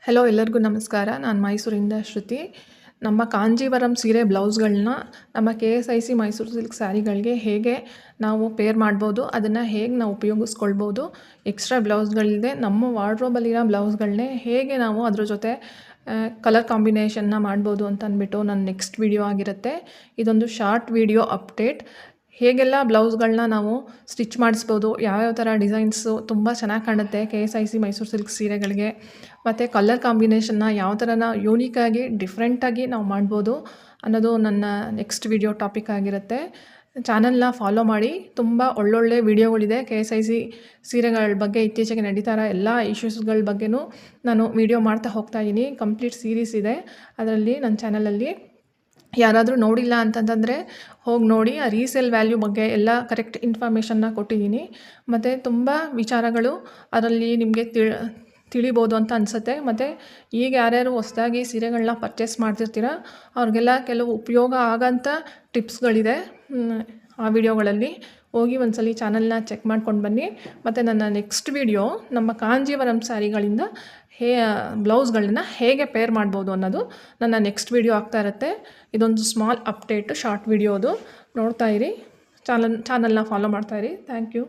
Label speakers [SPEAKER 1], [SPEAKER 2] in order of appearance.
[SPEAKER 1] Hello ಎಲ್ಲರಿಗೂ ನಮಸ್ಕಾರ. ನಾನು ಮೈಸೂರಿಂದ ಶ್ರುತಿ. ನಮ್ಮ ಕಾಂಜೀವರಂ ಸೀರೆ ಬ್ಲೌಸ್ಗಳನ್ನ ನಮ್ಮ KSIC ಮೈಸೂರು ಸಿಲ್ಕ್ ಸ್ಯಾರಿಗಳಿಗೆ ಹೇಗೆ ನಾವು ಪೇರ್ ಮಾಡ್ಬೋದು, ಅದನ್ನು ಹೇಗೆ ನಾವು ಉಪಯೋಗಿಸ್ಕೊಳ್ಬೋದು, ಎಕ್ಸ್ಟ್ರಾ ಬ್ಲೌಸ್ಗಳಿದೆ ನಮ್ಮ ವಾರ್ಡ್ರೋಬಲ್ಲಿರೋ ಬ್ಲೌಸ್ಗಳನ್ನೇ ಹೇಗೆ ನಾವು ಅದ್ರ ಜೊತೆ ಕಲರ್ ಕಾಂಬಿನೇಷನ್ನ ಮಾಡ್ಬೋದು ಅಂತ ಅಂದ್ಬಿಟ್ಟು ನನ್ನ ನೆಕ್ಸ್ಟ್ ವಿಡಿಯೋ ಆಗಿರುತ್ತೆ. ಇದೊಂದು ಶಾರ್ಟ್ ವಿಡಿಯೋ ಅಪ್ಡೇಟ್. ಹೇಗೆಲ್ಲ ಬ್ಲೌಸ್ಗಳನ್ನ ನಾವು ಸ್ಟಿಚ್ ಮಾಡಿಸ್ಬೋದು, ಯಾವ್ಯಾವ ಥರ ಡಿಸೈನ್ಸು ತುಂಬ ಚೆನ್ನಾಗಿ ಕಾಣುತ್ತೆ KSIC ಮೈಸೂರು ಸಿಲ್ಕ್ ಸೀರೆಗಳಿಗೆ, ಮತ್ತು ಕಲರ್ ಕಾಂಬಿನೇಷನ್ನ ಯಾವ ಥರನ ಯೂನಿಕಾಗಿ ಡಿಫ್ರೆಂಟಾಗಿ ನಾವು ಮಾಡ್ಬೋದು ಅನ್ನೋದು ನನ್ನ ನೆಕ್ಸ್ಟ್ ವಿಡಿಯೋ ಟಾಪಿಕ್ ಆಗಿರುತ್ತೆ. ಚಾನಲ್ನ ಫಾಲೋ ಮಾಡಿ. ತುಂಬ ಒಳ್ಳೊಳ್ಳೆ ವಿಡಿಯೋಗಳಿದೆ KSIC ಸೀರೆಗಳ ಬಗ್ಗೆ, ಇತ್ತೀಚೆಗೆ ನಡೀತಾ ಇರೋ ಎಲ್ಲ ಇಶ್ಯೂಸ್ಗಳ ಬಗ್ಗೆನೂ ನಾನು ವಿಡಿಯೋ ಮಾಡ್ತಾ ಹೋಗ್ತಾಯಿದ್ದೀನಿ. ಕಂಪ್ಲೀಟ್ ಸೀರೀಸ್ ಇದೆ ಅದರಲ್ಲಿ ನನ್ನ ಚಾನಲಲ್ಲಿ. ಯಾರಾದರೂ ನೋಡಿಲ್ಲ ಅಂತಂತಂದರೆ ಹೋಗಿ ನೋಡಿ. ಆ ರೀಸೇಲ್ ವ್ಯಾಲ್ಯೂ ಬಗ್ಗೆ ಎಲ್ಲ ಕರೆಕ್ಟ್ ಇನ್ಫಾರ್ಮೇಷನ್ನ ಕೊಟ್ಟಿದ್ದೀನಿ. ಮತ್ತು ತುಂಬ ವಿಚಾರಗಳು ಅದರಲ್ಲಿ ನಿಮಗೆ ತಿಳಿಬೋದು ಅಂತ ಅನಿಸುತ್ತೆ. ಮತ್ತು ಈಗ ಯಾರ್ಯಾರು ಹೊಸದಾಗಿ ಸೀರೆಗಳನ್ನ ಪರ್ಚೇಸ್ ಮಾಡ್ತಿರ್ತೀರ ಅವ್ರಿಗೆಲ್ಲ ಕೆಲವು ಉಪಯೋಗ ಆಗೋಂಥ ಟಿಪ್ಸ್ಗಳಿದೆ ಆ ವಿಡಿಯೋಗಳಲ್ಲಿ. ಹೋಗಿ ಒಂದ್ಸಲಿ ಚಾನಲ್ನ ಚೆಕ್ ಮಾಡ್ಕೊಂಡು ಬನ್ನಿ. ಮತ್ತು ನನ್ನ ನೆಕ್ಸ್ಟ್ ವಿಡಿಯೋ ನಮ್ಮ ಕಾಂಜೀವರಂ ಸ್ಯಾರಿಗಳಿಂದ ಬ್ಲೌಸ್ಗಳನ್ನ ಹೇಗೆ ಪೇರ್ ಮಾಡ್ಬೋದು ಅನ್ನೋದು ನನ್ನ ನೆಕ್ಸ್ಟ್ ವಿಡಿಯೋ ಆಗ್ತಾ ಇರುತ್ತೆ. ಇದೊಂದು ಸ್ಮಾಲ್ ಅಪ್ಡೇಟು, ಶಾರ್ಟ್ ವಿಡಿಯೋದು. ನೋಡ್ತಾಯಿರಿ, ಚಾನಲ್ನ ಫಾಲೋ ಮಾಡ್ತಾಯಿರಿ. Thank you.